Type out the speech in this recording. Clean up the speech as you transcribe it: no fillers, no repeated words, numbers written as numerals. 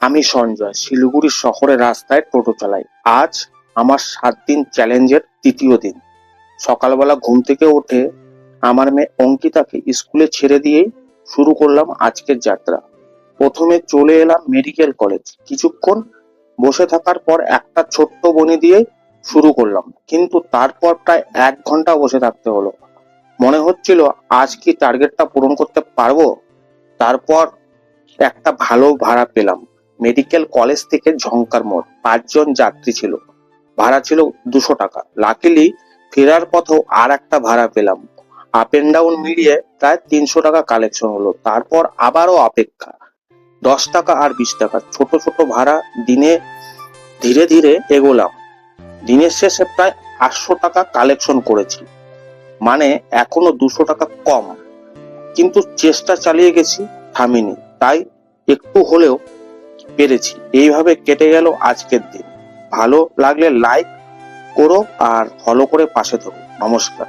আমি সঞ্জয়, শিলিগুড়ি শহরের রাস্তায় টোটো চালাই। আজ আমার 7 দিন চ্যালেঞ্জের তৃতীয় দিন। সকালবেলা ঘুম থেকে উঠে আমার মেয়ে অঙ্কিতাকে স্কুলে ছেড়ে দিয়েই শুরু করলাম আজকের যাত্রা। প্রথমে চলে এলাম মেডিকেল কলেজ। কিছুক্ষণ বসে থাকার পর একটা ছোট্ট বনি দিয়ে শুরু করলাম, কিন্তু তারপর প্রায় 1 ঘন্টা বসে থাকতে হলো। মনে হচ্ছিল আজ কি টার্গেটটা পূরণ করতে পারবো। তারপর একটা ভালো ভাড়া পেলাম। মেডিকেল কলেজ থেকে ঝংকার মোড়, 5 জন যাত্রী ছিল। ভাড়া ছিল 200 টাকা। লাকিলি ফেরার পথেও আর একটা ভাড়া পেলাম। আপ এন্ড ডাউন মিলিয়ে প্রায় 300 টাকা কালেকশন হলো। তারপর আবারও অপেক্ষা। 10 টাকা আর 20 টাকা ছোট ছোট ভাড়া দিনে ধীরে ধীরে এগোলাম। দিনের শেষে প্রায় 800 টাকা কালেকশন করেছি, মানে এখনো 200 টাকা কম। কিন্তু চেষ্টা চালিয়ে গেছি, থামিনি। তাই একটু হলেও পেরেছি। এইভাবে কেটে গেল আজকের দিন। ভালো লাগলে লাইক করো আর ফলো করে পাশে থাকো। নমস্কার।